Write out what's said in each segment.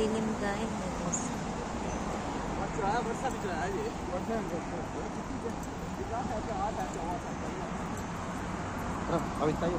Madilim guys. Tara, kawin tayo.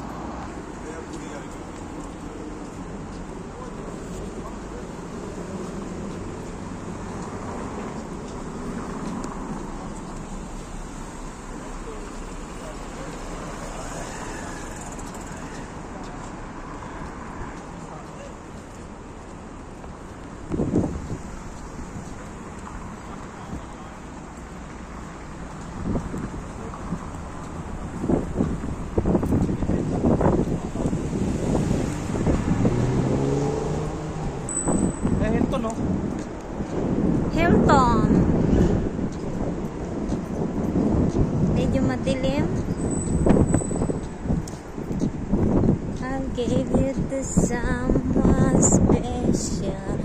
Hilton, no? Hilton. Medyo madilim. I'll give you to someone special.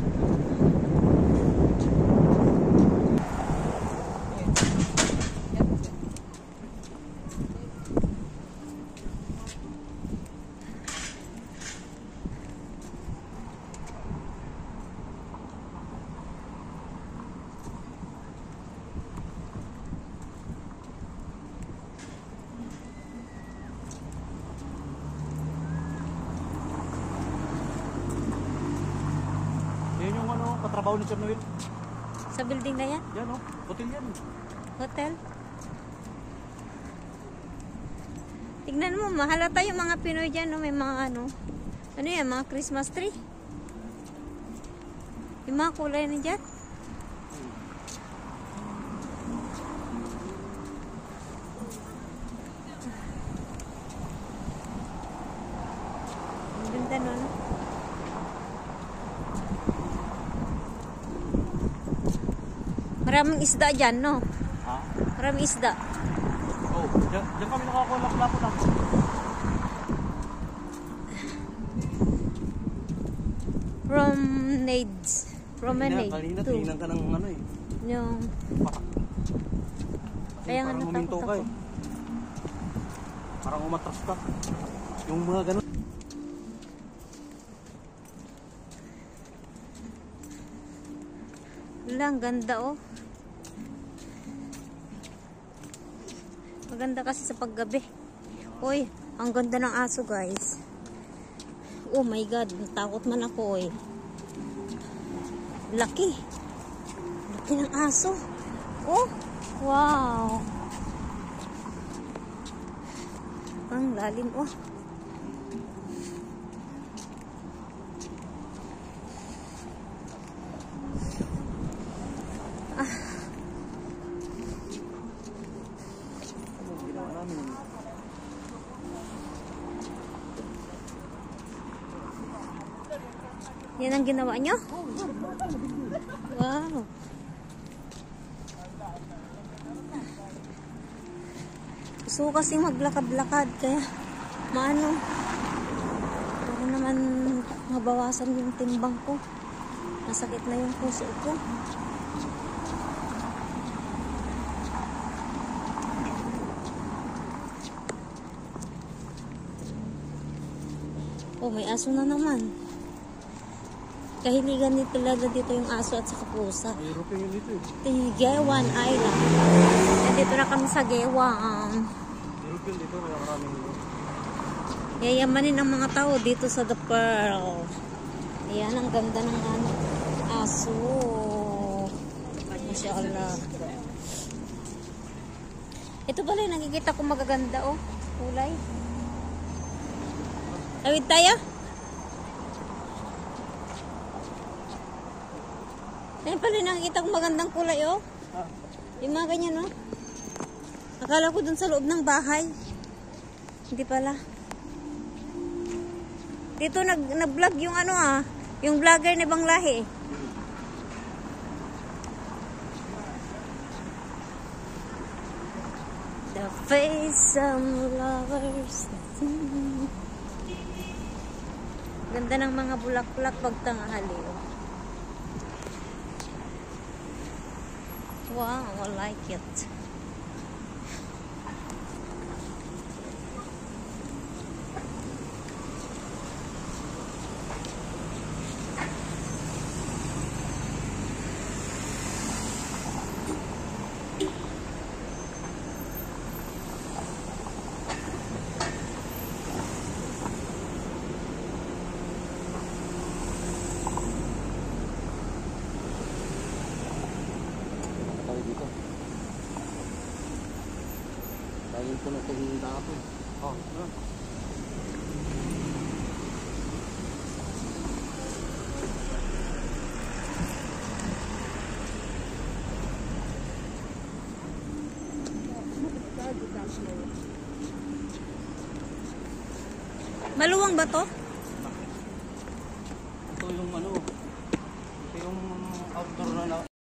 Katrabaho ni Sir Noel. Sa building na yan? Yan, oh. Hotel yan. Hotel? Tignan mo, mahalata yung mga Pinoy dyan, no? May mga ano yan, mga Christmas tree. Yung mga kulay na dyan. Ang ganda nun. Maraming isda dyan, no? Ha? Maraming isda. Oh, dyan kami nakakuha lapo lang. Promenade. Kanina, tingnan ka ng ano eh. Yung... Kaya nga natakot ako. Parang umatras ka. Yung mga ganun. Wala, ang ganda oh. Maganda kasi sa paggabi. Uy, ang ganda ng aso guys. Oh my god, natakot man ako eh. Laki. Laki ng aso. Oh, wow. Ang lalim oh. Yan ang ginawa nyo? Wow. Gusto ko kasing maglakad-lakad kaya maano para naman mabawasan yung timbang ko. Masakit na yung puso ko. Oh, may aso na naman. Kahiligan nito talaga dito yung aso at saka pusa. Mayroon yun dito eh. Gewan Island. Dito na kami sa Gewan. Mayroon dito, kaya maraming dito. Yayamanin ang mga tao dito sa The Pearl. Ayan, ang ganda ng ano, aso. Masyaallah. Ito pala yung nakikita ko magaganda oh. Kulay. Tawid tayo? Ayan pala yung nakikita ko magandang kulay oh. Yung mga ganyan oh. Akala ko dun sa loob ng bahay. Hindi pala. Dito nag-vlog yung ano ah. Yung vlogger na ibang lahi. The face of lovers. Ganda ng mga bulak-bulak pag tanghali oh. Wow, I like it. Laging puno itong dapo. Oh, ano? Maluwang ba to?